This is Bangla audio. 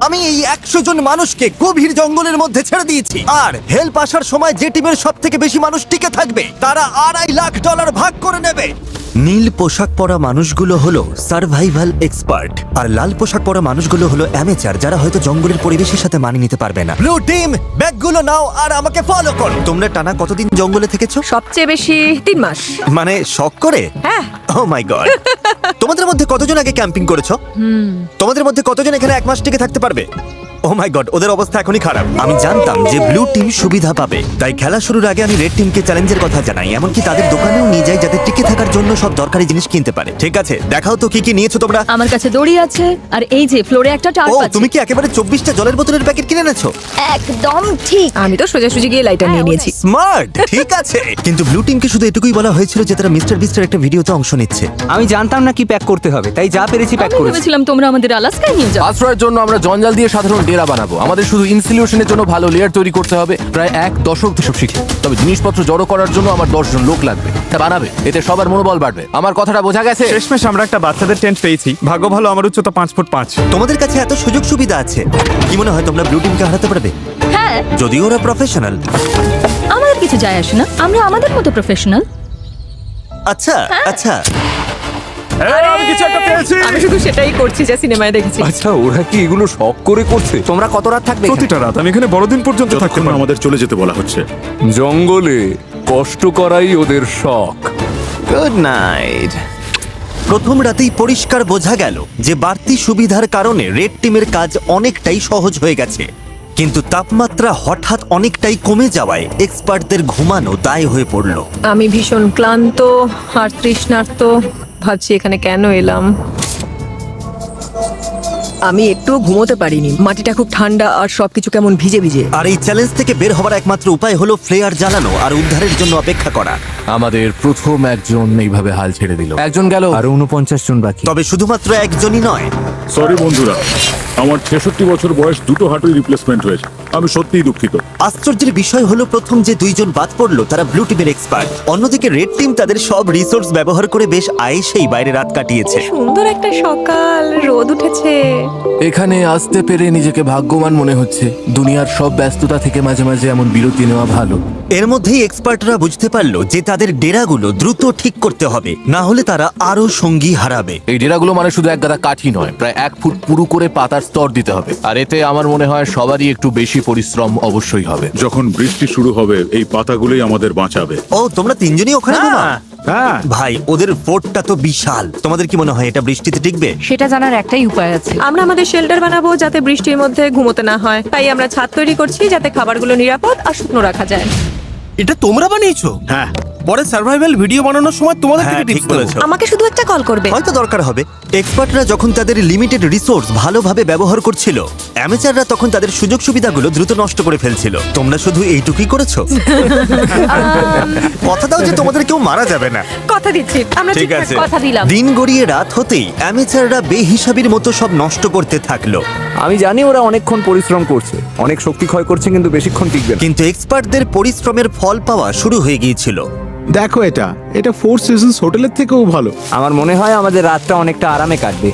আমি এই 100 জন মানুষকে গভীর জঙ্গলের মধ্যে ছেড়ে দিয়েছি, আর হেল্প আসার সময় যে টিমের সব থেকে বেশি মানুষ টিকে থাকবে তারা $2.5 লাখ ভাগ করে নেবে। নীল পোশাক পরা মানুষগুলো হলো সার্ভাইভাল এক্সপার্ট, আর লাল পোশাক পরা মানুষগুলো হলো অ্যামেচার, যারা হয়তো জঙ্গলের পরিবেশের সাথে মানিয়ে নিতে পারবে না। ব্লু টিম, ব্যাগগুলো নাও আর আমাকে ফলো করো। তোমরা টানা কতদিন জঙ্গলে থেকেছো? সবচেয়ে বেশি 3 মাস। মানে শখ করে? হ্যাঁ। ও মাই গড। তোমাদের মধ্যে কতজন আগে ক্যাম্পিং করেছো? তোমাদের মধ্যে কতজন এখানে 1 মাস টিকে থাকতে পারবে? ও মাই গড, ওদের অবস্থা এখনই খারাপ। আমি জানতাম যে ব্লু টিম সুবিধা পাবে, তাই খেলা শুরুর আগে আমি রেড টিমকে চ্যালেঞ্জের কথা জানাই, এমনকি তাদের দোকানেও নিয়ে যাই যাতে টিকে থাকার জন্য সব দরকারি জিনিস কিনতে পারে। ঠিক আছে, দেখাও তো কি কি নিয়েছো তোমরা। আমার কাছে দড়ি আছে, আর এই যে ফ্লোরে একটা ও, টার্প আছে। তুমি কি একেবারে 24টা জলের বোতলের প্যাকেট কিনে এনেছো? একদম ঠিক। আমি তো সোজাসুজি গিয়ে লাইটার নিয়ে নিয়েছি। স্মার্ট, ঠিক আছে। কিন্তু ব্লু টিমকে শুধু এটুকুই বলা হয়েছিল যে তারা মিস্টার বিস্টের একটা ভিডিওতে অংশ নিচ্ছে। আমি জানতাম না কি প্যাক করতে হবে, তাই যা পেরেছি প্যাক আমি করেছি। ভেবেছিলাম তোমরা আমাদের আলাস্কায় নিয়ে যাও। আশ্রয়ের জন্য আমরা জঞ্জাল দিয়ে সাধারণ ডেরা বানাবো। আমাদের শুধু ইনসিলিউশনের জন্য ভালো লেয়ার তৈরি করতে হবে। প্রায় 1 দশক এসব শিখি, তবে জিনিসপত্র জড়ো করার জন্য আমার 10 জন লোক লাগবে। তা বানাবে, এতে সবার মনোবল বাড়বে। আমার কথাটা বোঝা গেছে? শেষমেশ আমরা একটা বাচ্চাদের টেন্ট পেয়েছি। ভাগ্য ভালো, আমার উচ্চতা 5 ফুট 5। তোমাদের কাছে এত সুযোগ সুবিধা আছে, কি মনে হয় তোমরা ব্লু টিমকে হারাতে পারবে? হ্যাঁ, যদিও ওরা প্রফেশনাল। আমাদের কিছু যায় আসে না, আমরা আমাদের মতো প্রফেশনাল। আচ্ছা আচ্ছা, আমি কিছু একটা পেয়েছি। আমি শুধু সেটাই করছি যা সিনেমায় দেখেছি। আচ্ছা, ওরা কি এগুলো শখ করে করছে? তোমরা কত রাত থাকবে এখানে? প্রতিটা রাত আমি এখানে বড়দিন পর্যন্ত থাকতে যতক্ষণ পারবো। আমাদের চলে যেতে বলা হচ্ছে। জঙ্গলে কষ্ট করাই ওদের শখ। Good night. প্রথম রাতেই পরিষ্কার বোঝা গেল যে বাড়তি সুবিধার কারণে রেড টিমের কাজ অনেকটাই সহজ হয়ে গেছে, কিন্তু তাপমাত্রা হঠাৎ অনেকটাই কমে যাওয়ায় এক্সপার্টদের ঘুমানো দায় হয়ে পড়ল। আমি ভীষণ ক্লান্ত আর তৃষ্ণার্ত, ভাবছি এখানে কেন এলাম। আমি একটুও ঘুমোতে পারিনি, মাটিটা খুব ঠান্ডা আর সবকিছু কেমন ভিজে ভিজে। আর এই চ্যালেঞ্জ থেকে বের হওয়ার একমাত্র উপায় হলো ফ্লেয়ার জ্বালানো আর উদ্ধারের জন্য অপেক্ষা করা। আমাদের প্রথম একজন এইভাবে হাল ছেড়ে দিল। একজন গেল। আরো 49 জন বাকি। তবে শুধুমাত্র একজনই নয়, সরি বন্ধুরা, আমার 66 বছর বয়স, দুটো হাঁটুই রিপ্লেসমেন্ট হয়েছে। আমি সত্যিই দুঃখিত। আশ্চর্যের বিষয় হলো প্রথম যে 2 জন বাদ পড়লো তারা ব্লু টিমের এক্সপার্ট। অন্যদিকে রেড টিম তাদের সব রিসোর্স ব্যবহার করে বেশ আয়েসেই বাইরে রাত কাটিয়েছে। সুন্দর একটা সকাল, রোদ উঠেছে। এখানে আসতে পেরে নিজেকে ভাগ্যবান মনে হচ্ছে। দুনিয়ার সব ব্যস্ততা থেকে মাঝে মাঝে এমন বিরতি নেওয়া ভালো। এর মধ্যেই এক্সপার্টরা বুঝতে পারলো যে তাদের ডেরাগুলো দ্রুত ঠিক করতে হবে, না হলে তারা আরো সঙ্গী হারাবে। এই ডেরাগুলো মানে শুধু এক গাদা কাঠি নয়, প্রায় 1 ফুট পুরু করে পাতার স্তর দিতে হবে। আর এতে আমার মনে হয় সবারই একটু বেশি পরিশ্রম অবশ্যই হবে। যখন বৃষ্টি শুরু হবে, এই পাতাগুলোই আমাদের বাঁচাবে। ও, তোমরা 3 জনই ওখানে ঘুমাও? হ্যাঁ, ভাই, ওদের ফোর্টটা তো বিশাল। তোমাদের কি মনে হয় এটা বৃষ্টিতে টিকবে? সেটা জানার একটাই উপায় আছে। আমরা আমাদের শেল্টার বানাবো যাতে বৃষ্টির মধ্যে ঘুমোতে না হয়। তাই আমরা ছাদ তৈরি করছি যাতে খাবারগুলো নিরাপদ আর শুকনো রাখা যায়। এটা তোমরা বানিয়েছো? হ্যাঁ, পরে সার্ভাইভাল ভিডিও বানানোর সময় তোমাদের হ্যাঁ, থেকে ঠিক টিপস দেবো। বলেছো। আমাকে শুধু একটা কল করবে। হয়তো দরকার হবে। এক্সপার্টরা যখন তাদের লিমিটেড রিসোর্স ভালোভাবে ব্যবহার করছিল, অ্যামেচাররা তখন তাদের সুযোগ সুবিধাগুলো দ্রুত নষ্ট করে ফেলছিল। তোমরা শুধু এইটুকুই করেছো। কথা দাও যে তোমাদের কেউ মারা যাবে না। কথা দিচ্ছি, আমরা ঠিক ঠিকঠাক আছে। কথা দিলাম। দিন গড়িয়ে রাত হতেই অ্যামেচাররা বেহিসাবির মতো সব নষ্ট করতে থাকলো। আমি জানি ওরা অনেকক্ষণ পরিশ্রম করছে, অনেক শক্তি ক্ষয় করছে, কিন্তু বেশিক্ষণ টিকবে না। কিন্তু এক্সপার্টদের পরিশ্রমের ফল পাওয়া শুরু হয়ে গিয়েছিল। দেখো, এটা 4 সিজনস হোটেলের থেকেও ভালো। আমার মনে হয় আমাদের রাতটা অনেকটা আরামে কাটবে।